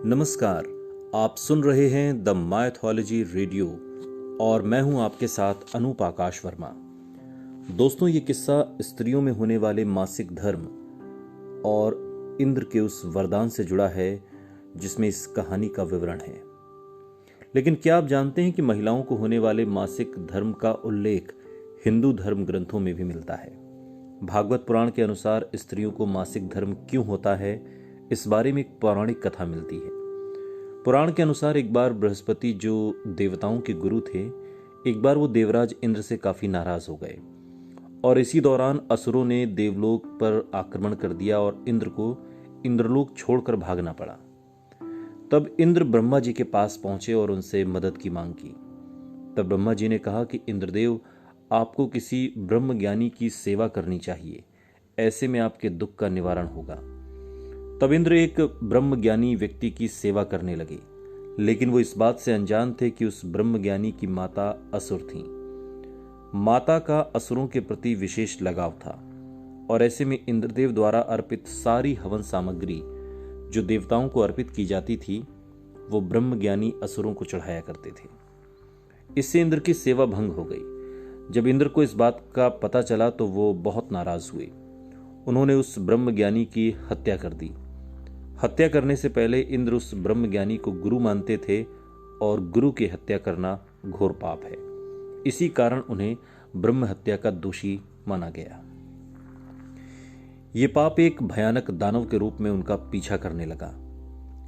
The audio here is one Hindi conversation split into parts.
नमस्कार, आप सुन रहे हैं द माइथोलॉजी रेडियो और मैं हूं आपके साथ अनूप आकाश वर्मा। दोस्तों, ये किस्सा स्त्रियों में होने वाले मासिक धर्म और इंद्र के उस वरदान से जुड़ा है जिसमें इस कहानी का विवरण है। लेकिन क्या आप जानते हैं कि महिलाओं को होने वाले मासिक धर्म का उल्लेख हिंदू धर्म ग्रंथों में भी मिलता है। भागवत पुराण के अनुसार स्त्रियों को मासिक धर्म क्यों होता है, इस बारे में एक पौराणिक कथा मिलती है। पुराण के अनुसार एक बार बृहस्पति, जो देवताओं के गुरु थे, एक बार वो देवराज इंद्र से काफी नाराज हो गए और इसी दौरान असुरों ने देवलोक पर आक्रमण कर दिया और इंद्र को इंद्रलोक छोड़कर भागना पड़ा। तब इंद्र ब्रह्मा जी के पास पहुंचे और उनसे मदद की मांग की। तब ब्रह्मा जी ने कहा कि इंद्रदेव, आपको किसी ब्रह्म ज्ञानी की सेवा करनी चाहिए, ऐसे में आपके दुख का निवारण होगा। तब इंद्र एक ब्रह्म ज्ञानी व्यक्ति की सेवा करने लगे, लेकिन वो इस बात से अनजान थे कि उस ब्रह्म ज्ञानी की माता असुर थीं। माता का असुरों के प्रति विशेष लगाव था और ऐसे में इंद्रदेव द्वारा अर्पित सारी हवन सामग्री जो देवताओं को अर्पित की जाती थी, वो ब्रह्म ज्ञानी असुरों को चढ़ाया करते थे। इससे इंद्र की सेवा भंग हो गई। जब इंद्र को इस बात का पता चला तो वो बहुत नाराज हुए। उन्होंने उस ब्रह्म ज्ञानी की हत्या कर दी। हत्या करने से पहले इंद्र उस ब्रह्म ज्ञानी को गुरु मानते थे और गुरु की हत्या करना घोर पाप है। इसी कारण उन्हें ब्रह्म हत्या का दोषी माना गया। ये पाप एक भयानक दानव के रूप में उनका पीछा करने लगा।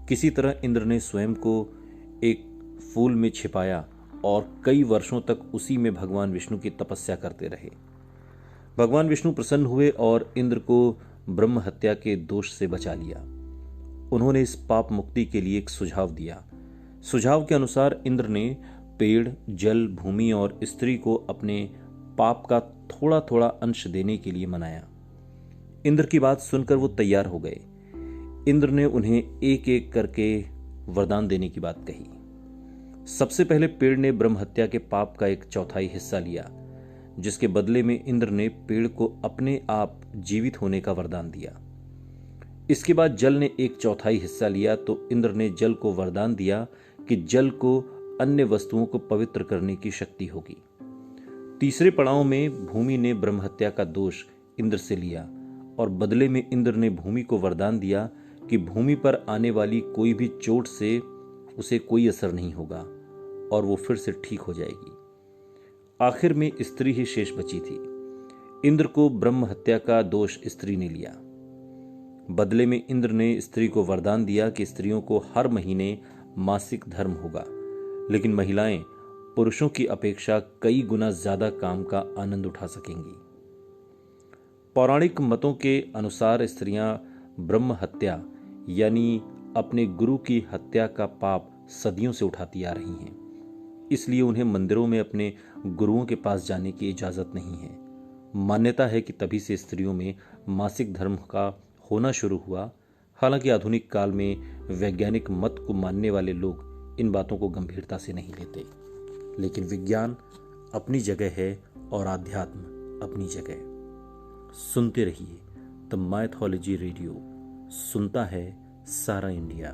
किसी तरह इंद्र ने स्वयं को एक फूल में छिपाया और कई वर्षों तक उसी में भगवान विष्णु की तपस्या करते रहे। भगवान विष्णु प्रसन्न हुए और इंद्र को ब्रह्म हत्या के दोष से बचा लिया। उन्होंने इस पाप मुक्ति के लिए एक सुझाव दिया। सुझाव के अनुसार इंद्र ने पेड़, जल, भूमि और स्त्री को अपने पाप का थोड़ा थोड़ा अंश देने के लिए मनाया। इंद्र की बात सुनकर वो तैयार हो गए। इंद्र ने उन्हें एक एक करके वरदान देने की बात कही। सबसे पहले पेड़ ने ब्रह्म हत्या के पाप का 1/4 हिस्सा लिया, जिसके बदले में इंद्र ने पेड़ को अपने आप जीवित होने का वरदान दिया। इसके बाद जल ने 1/4 हिस्सा लिया तो इंद्र ने जल को वरदान दिया कि जल को अन्य वस्तुओं को पवित्र करने की शक्ति होगी। तीसरे पड़ाव में भूमि ने ब्रह्म हत्या का दोष इंद्र से लिया और बदले में इंद्र ने भूमि को वरदान दिया कि भूमि पर आने वाली कोई भी चोट से उसे कोई असर नहीं होगा और वो फिर से ठीक हो जाएगी। आखिर में स्त्री ही शेष बची थी। इंद्र को ब्रह्म हत्या का दोष स्त्री ने लिया। बदले में इंद्र ने स्त्री को वरदान दिया कि स्त्रियों को हर महीने मासिक धर्म होगा, लेकिन महिलाएं पुरुषों की अपेक्षा कई गुना ज्यादा काम का आनंद उठा सकेंगी। पौराणिक मतों के अनुसार स्त्रियां ब्रह्म हत्या यानी अपने गुरु की हत्या का पाप सदियों से उठाती आ रही हैं। इसलिए उन्हें मंदिरों में अपने गुरुओं के पास जाने की इजाजत नहीं है। मान्यता है कि तभी से स्त्रियों में मासिक धर्म का होना शुरू हुआ। हालांकि आधुनिक काल में वैज्ञानिक मत को मानने वाले लोग इन बातों को गंभीरता से नहीं लेते, लेकिन विज्ञान अपनी जगह है और आध्यात्म अपनी जगह। सुनते रहिए द माइथोलॉजी रेडियो, सुनता है सारा इंडिया।